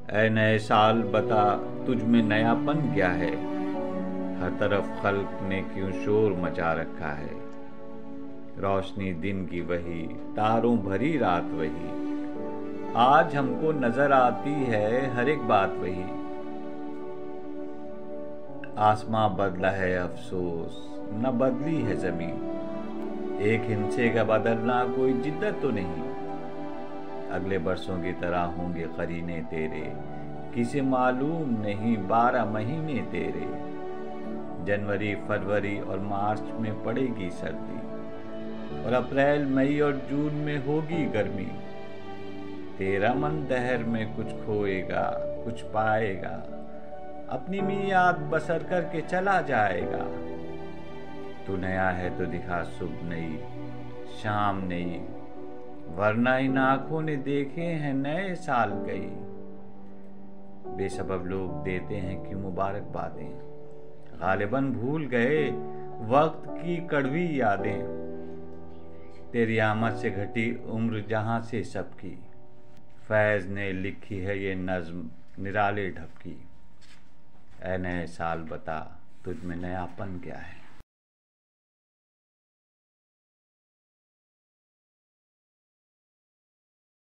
ऐ नए साल बता तुझ में नयापन क्या है। हर तरफ खल्क ने क्यों शोर मचा रखा है। रोशनी दिन की वही, तारों भरी रात वही, आज हमको नजर आती है हर एक बात वही। आसमां बदला है अफसोस, न बदली है जमीन। एक हिंसे का बदलना कोई जिद्दत तो नहीं। अगले बरसों की तरह होंगे करीने तेरे, किसे मालूम नहीं 12 महीने तेरे। जनवरी फरवरी और मार्च में पड़ेगी सर्दी, और अप्रैल मई और जून में होगी गर्मी। तेरा मन दहर में कुछ खोएगा कुछ पाएगा, अपनी मियाद बसर करके चला जाएगा। तू नया है तो दिखा सुबह नई शाम नई, वरना इन आंखों ने देखे हैं नए साल कई। बेसबब लोग देते हैं क्यों मुबारकबादें, गालिबन भूल गए वक्त की कड़वी यादें। तेरी आमद से घटी उम्र जहां से सबकी, फैज ने लिखी है ये नज्म निराले ढबकी। ऐ नए साल बता तुझ में नयापन क्या है।